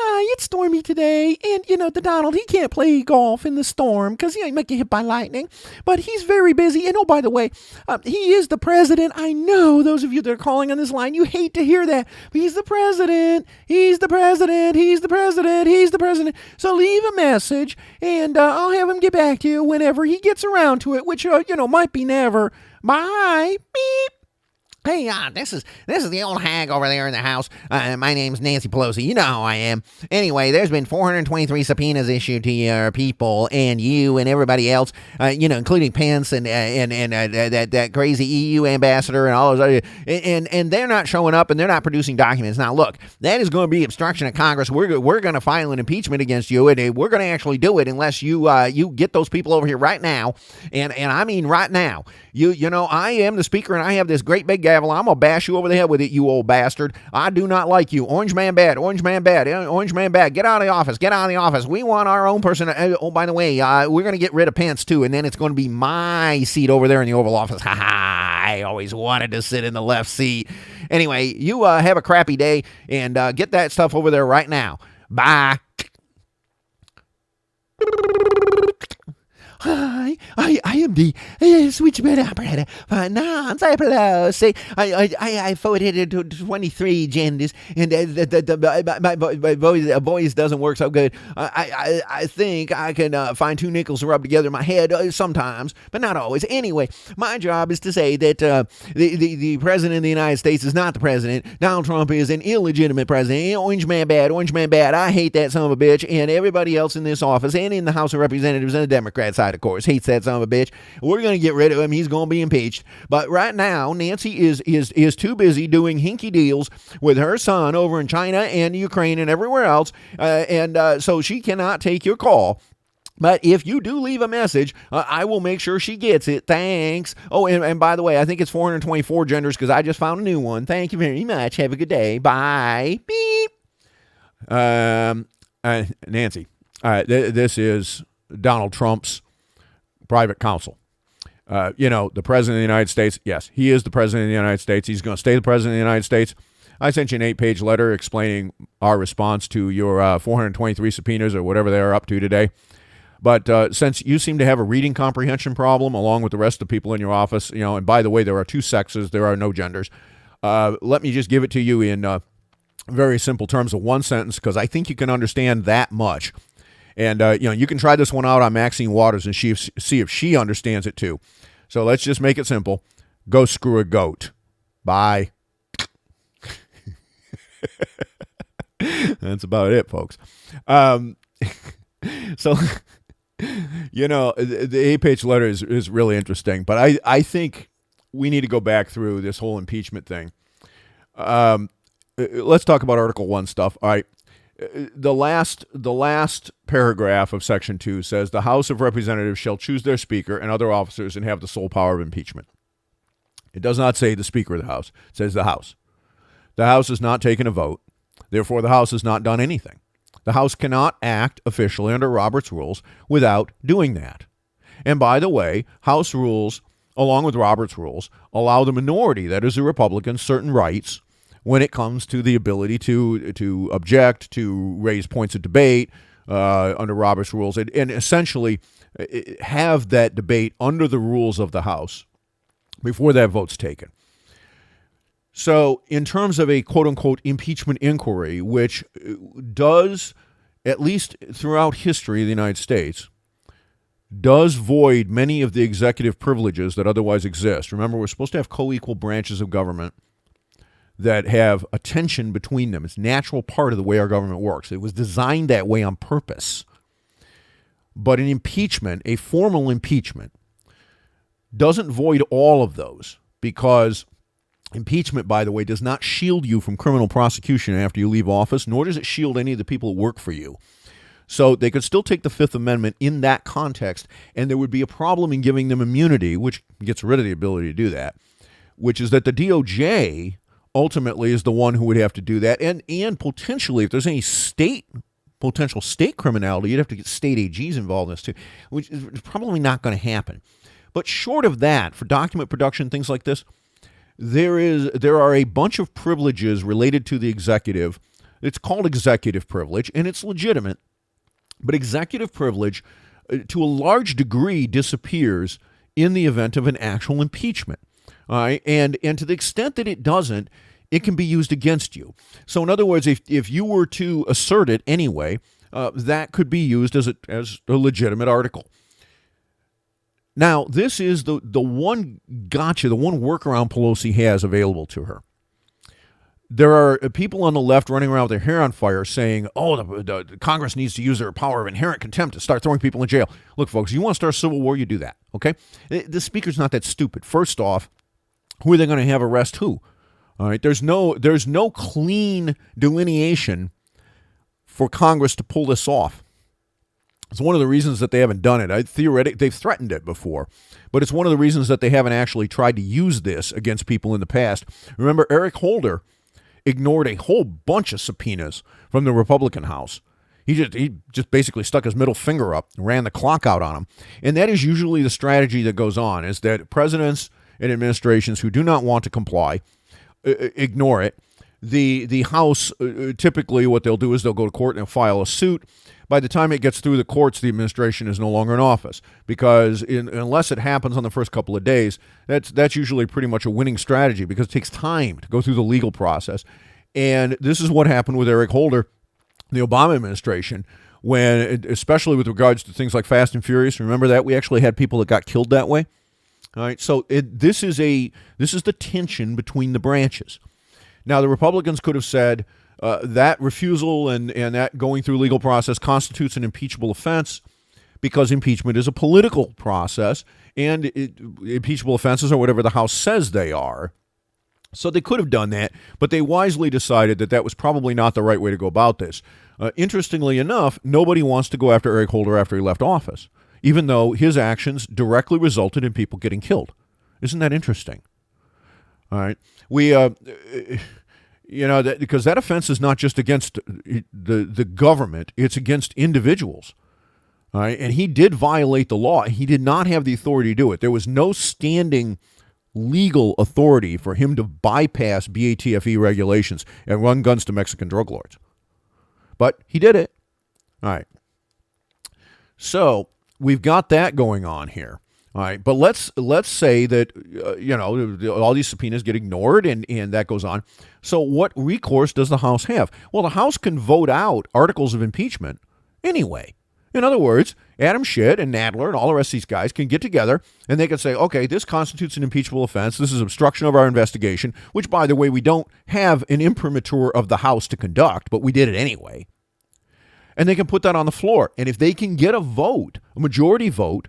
Hi, it's stormy today, and the Donald, he can't play golf in the storm because he might get hit by lightning, but he's very busy. And oh, by the way, he is the president. I know those of you that are calling on this line, you hate to hear that, but he's the president. He's the president. He's the president. He's the president. So leave a message, and I'll have him get back to you whenever he gets around to it, which might be never. Bye. Beep. Hey, this is the old hag over there in the house. My name's Nancy Pelosi. You know how I am. Anyway, there's been 423 subpoenas issued to your people and you and everybody else, including Pence and that crazy EU ambassador and all those other, and they're not showing up and they're not producing documents. Now, look, that is going to be obstruction of Congress. We're going to file an impeachment against you, and we're going to actually do it unless you get those people over here right now, and I mean right now. I am the speaker, and I have this great big gavel. I'm going to bash you over the head with it, you old bastard. I do not like you. Orange man bad. Orange man bad. Orange man bad. Get out of the office. Get out of the office. We want our own person. Oh, by the way, we're going to get rid of Pence, too, and then it's going to be my seat over there in the Oval Office. Ha ha. I always wanted to sit in the left seat. Anyway, you have a crappy day, and get that stuff over there right now. Bye. Hi, I am the switchman operator for Nancy Pelosi. I voted to 23 genders, and my voice doesn't work so good. I think I can find two nickels to rub together in my head sometimes, but not always. Anyway, my job is to say that the president of the United States is not the president. Donald Trump is an illegitimate president. Orange man bad. Orange man bad. I hate that son of a bitch, and everybody else in this office and in the House of Representatives and the Democrat side, of course, hates that son of a bitch. We're going to get rid of him. He's going to be impeached. But right now, Nancy is too busy doing hinky deals with her son over in China and Ukraine and everywhere else, and so she cannot take your call. But if you do leave a message, I will make sure she gets it. Thanks. Oh, and by the way, I think it's 424 genders because I just found a new one. Thank you very much. Have a good day. Bye. Beep. Nancy, this is Donald Trump's private counsel. The president of the United States, yes, he is the president of the United States. He's going to stay the president of the United States. I sent you an 8-page letter explaining our response to your 423 subpoenas or whatever they are up to today. But since you seem to have a reading comprehension problem along with the rest of the people in your office, and by the way, there are two sexes, there are no genders. Let me just give it to you in very simple terms of one sentence because I think you can understand that much. And, you can try this one out on Maxine Waters and see if she understands it too. So let's just make it simple. Go screw a goat. Bye. That's about it, folks. So, the 8-page letter is really interesting. But I think we need to go back through this whole impeachment thing. Let's talk about Article 1 stuff. All right. The last paragraph of Section 2 says the House of Representatives shall choose their Speaker and other officers and have the sole power of impeachment. It does not say the Speaker of the House. It says the House. The House has not taken a vote. Therefore, the House has not done anything. The House cannot act officially under Robert's rules without doing that. And by the way, House rules, along with Robert's rules, allow the minority, that is the Republicans, certain rights when it comes to the ability to object, to raise points of debate under Robert's rules, and essentially have that debate under the rules of the House before that vote's taken. So in terms of a quote-unquote impeachment inquiry, which does, at least throughout history of the United States, does void many of the executive privileges that otherwise exist. Remember, we're supposed to have co-equal branches of government that have a tension between them. It's a natural part of the way our government works. It was designed that way on purpose. But an impeachment, a formal impeachment, doesn't void all of those because impeachment, by the way, does not shield you from criminal prosecution after you leave office, nor does it shield any of the people that work for you. So they could still take the Fifth Amendment in that context, and there would be a problem in giving them immunity, which gets rid of the ability to do that, which is that the DOJ ultimately is the one who would have to do that. And potentially, if there's any potential state criminality, you'd have to get state AGs involved in this too, which is probably not going to happen. But short of that, for document production, things like this, there are a bunch of privileges related to the executive It's called executive privilege, and it's legitimate. But executive privilege, to a large degree, disappears in the event of an actual impeachment. All right? And to the extent that it doesn't, it can be used against you. So in other words, if you were to assert it anyway, that could be used as a legitimate article. Now, this is the one gotcha, the one workaround Pelosi has available to her. There are people on the left running around with their hair on fire saying, the Congress needs to use their power of inherent contempt to start throwing people in jail. Look, folks, you want to start a civil war, you do that, okay? The speaker's not that stupid. First off, who are they going to have arrest who? All right, there's no clean delineation for Congress to pull this off. It's one of the reasons that they haven't done it. They've threatened it before, but it's one of the reasons that they haven't actually tried to use this against people in the past. Remember, Eric Holder ignored a whole bunch of subpoenas from the Republican House. He just basically stuck his middle finger up and ran the clock out on them. And that is usually the strategy that goes on, is that presidents and administrations who do not want to comply ignore it. The House, typically what they'll do is they'll go to court and they'll file a suit. By the time it gets through the courts, the administration is no longer in office, because unless it happens on the first couple of days, that's usually pretty much a winning strategy, because it takes time to go through the legal process. And this is what happened with Eric Holder, the Obama administration, when, especially with regards to things like Fast and Furious. Remember that? We actually had people that got killed that way. All right, so this is the tension between the branches. Now, the Republicans could have said that refusal and that going through legal process constitutes an impeachable offense, because impeachment is a political process, and impeachable offenses are whatever the House says they are. So they could have done that, but they wisely decided that that was probably not the right way to go about this. Interestingly enough, nobody wants to go after Eric Holder after he left office, even though his actions directly resulted in people getting killed. Isn't that interesting? All right. Because that offense is not just against the government, it's against individuals. All right. And he did violate the law. He did not have the authority to do it. There was no standing legal authority for him to bypass BATFE regulations and run guns to Mexican drug lords. But he did it. All right. So we've got that going on here. All right, but let's say that all these subpoenas get ignored and that goes on. So what recourse does the House have? Well, the House can vote out articles of impeachment anyway. In other words, Adam Schiff and Nadler and all the rest of these guys can get together and they can say, okay, this constitutes an impeachable offense. This is obstruction of our investigation, which, by the way, we don't have an imprimatur of the House to conduct, but we did it anyway. And they can put that on the floor. And if they can get a vote, a majority vote,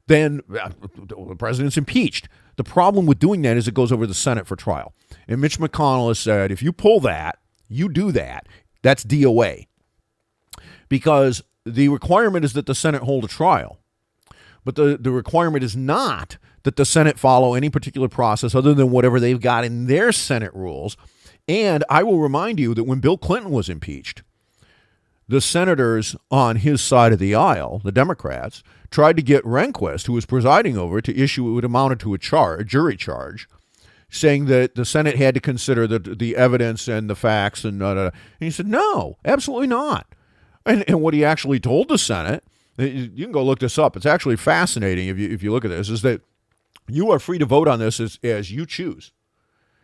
then the president's impeached. The problem with doing that is it goes over to the Senate for trial. And Mitch McConnell has said, if you pull that, you do that, that's DOA. Because the requirement is that the Senate hold a trial. But the requirement is not that the Senate follow any particular process other than whatever they've got in their Senate rules. And I will remind you that when Bill Clinton was impeached, the senators on his side of the aisle, the Democrats, tried to get Rehnquist, who was presiding over it, to issue what amounted to a jury charge, saying that the Senate had to consider the evidence and the facts. And he said, no, absolutely not. And what he actually told the Senate, you can go look this up. It's actually fascinating if you look at this, is that you are free to vote on this as you choose.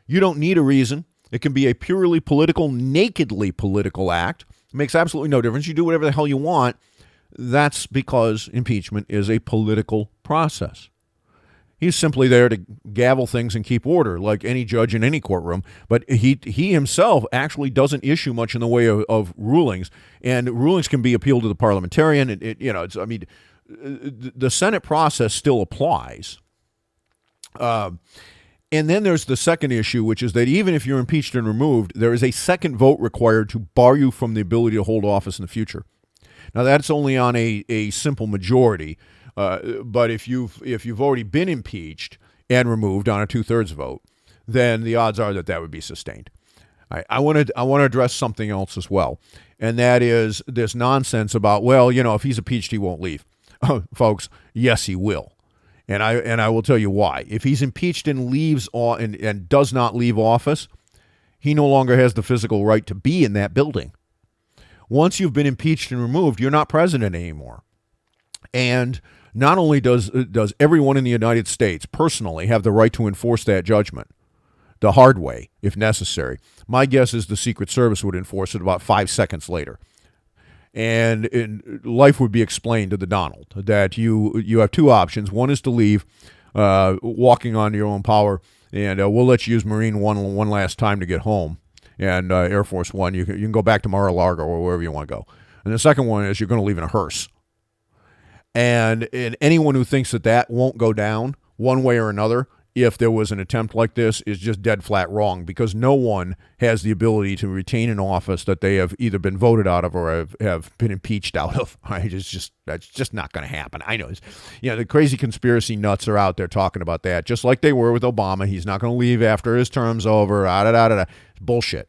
You don't need a reason. It can be a purely political, nakedly political act. It makes absolutely no difference. You do whatever the hell you want. That's because impeachment is a political process. He's simply there to gavel things and keep order, like any judge in any courtroom. But he himself actually doesn't issue much in the way of rulings, and rulings can be appealed to the parliamentarian. The Senate process still applies. And then there's the second issue, which is that even if you're impeached and removed, there is a second vote required to bar you from the ability to hold office in the future. Now, that's only on a simple majority, but if you've already been impeached and removed on a 2/3 vote, then the odds are that would be sustained. I want to address something else as well, and that is this nonsense about, if he's impeached, he won't leave. Folks, yes, he will. And I will tell you why. If he's impeached and leaves and does not leave office, he no longer has the physical right to be in that building. Once you've been impeached and removed, you're not president anymore. And not only does everyone in the United States personally have the right to enforce that judgment the hard way, if necessary, my guess is the Secret Service would enforce it about 5 seconds later. And life would be explained to the Donald that you have two options. One is to leave, walking on your own power, and we'll let you use Marine One last time to get home, and Air Force One, you can go back to Mar-a-Lago or wherever you want to go. And the second one is you're going to leave in a hearse. And anyone who thinks that won't go down one way or another, if there was an attempt like this, is just dead flat wrong, because no one has the ability to retain an office that they have either been voted out of or have been impeached out of. Right? That's just not going to happen. I know. The crazy conspiracy nuts are out there talking about that, just like they were with Obama. He's not going to leave after his term's over. It's bullshit.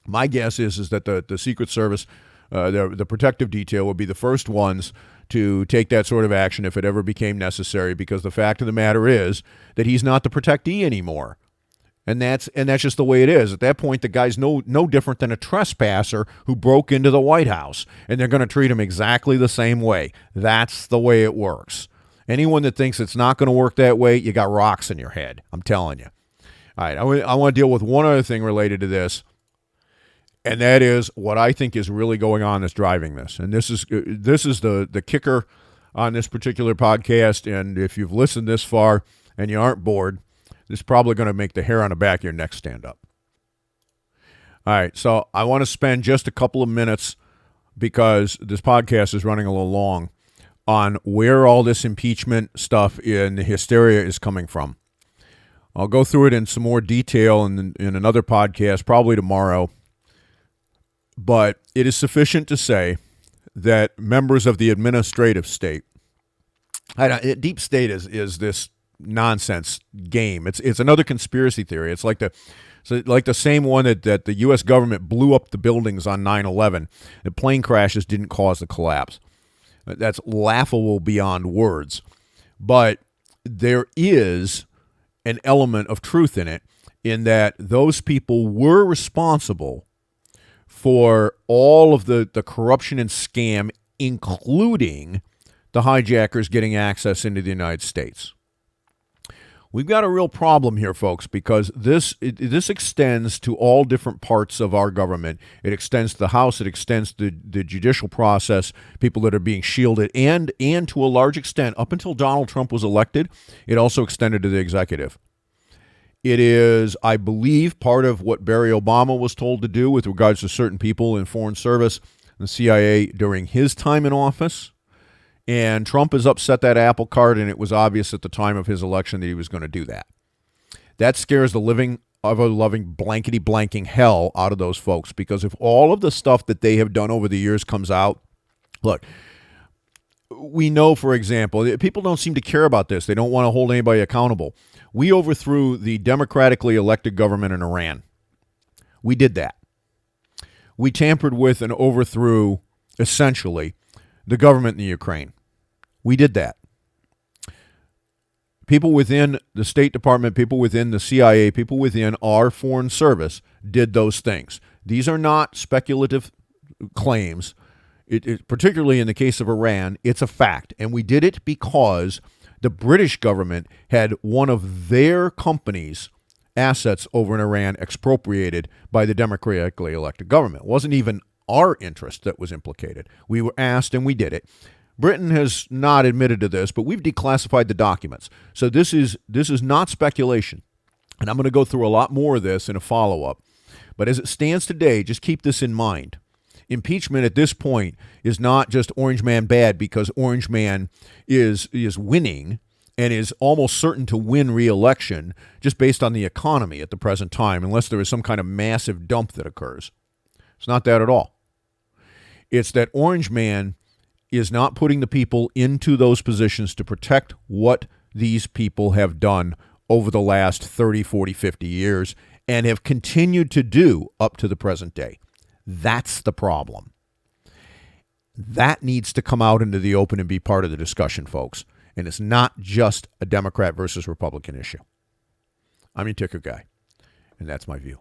My guess is that the Secret Service, the protective detail, would be the first ones to take that sort of action if it ever became necessary, because the fact of the matter is that he's not the protectee anymore. And that's just the way it is. At that point, the guy's no different than a trespasser who broke into the White House, and they're going to treat him exactly the same way. That's the way it works. Anyone that thinks it's not going to work that way, you got rocks in your head. I'm telling you. All right, I want to deal with one other thing related to this, and that is what I think is really going on that's driving this. And this is the kicker on this particular podcast. And if you've listened this far and you aren't bored, this is probably going to make the hair on the back of your neck stand up. All right, so I want to spend just a couple of minutes, because this podcast is running a little long, on where all this impeachment stuff and the hysteria is coming from. I'll go through it in some more detail in another podcast, probably tomorrow. But it is sufficient to say that members of the administrative state, deep state is this nonsense game. It's another conspiracy theory. It's like the same one that the U.S. government blew up the buildings on 9/11. The plane crashes didn't cause the collapse. That's laughable beyond words. But there is an element of truth in it, in that those people were responsible for all of the corruption and scam, including the hijackers getting access into the United States. We've got a real problem here, folks, because this extends to all different parts of our government. It extends to the House. It extends to the judicial process, people that are being shielded, and to a large extent, up until Donald Trump was elected, it also extended to the executive. It is, I believe, part of what Barry Obama was told to do with regards to certain people in Foreign Service and the CIA during his time in office. And Trump has upset that apple cart, and it was obvious at the time of his election that he was going to do that. That scares the living, ever-loving, blankety-blanking hell out of those folks, because if all of the stuff that they have done over the years comes out, look, we know, for example, people don't seem to care about this. They don't want to hold anybody accountable. We overthrew the democratically elected government in Iran. We did that. We tampered with and overthrew, essentially, the government in the Ukraine. We did that. People within the State Department, people within the CIA, people within our foreign service did those things. These are not speculative claims. Particularly in the case of Iran, it's a fact. And we did it because the British government had one of their companies' assets over in Iran expropriated by the democratically elected government. It wasn't even our interest that was implicated. We were asked, and we did it. Britain has not admitted to this, but we've declassified the documents. So this is not speculation. And I'm going to go through a lot more of this in a follow-up. But as it stands today, just keep this in mind. Impeachment at this point is not just Orange Man bad because Orange Man is winning and is almost certain to win re-election just based on the economy at the present time, unless there is some kind of massive dump that occurs. It's not that at all. It's that Orange Man is not putting the people into those positions to protect what these people have done over the last 30, 40, 50 years and have continued to do up to the present day. That's the problem. That needs to come out into the open and be part of the discussion, folks. And it's not just a Democrat versus Republican issue. I'm your ticker guy, and that's my view.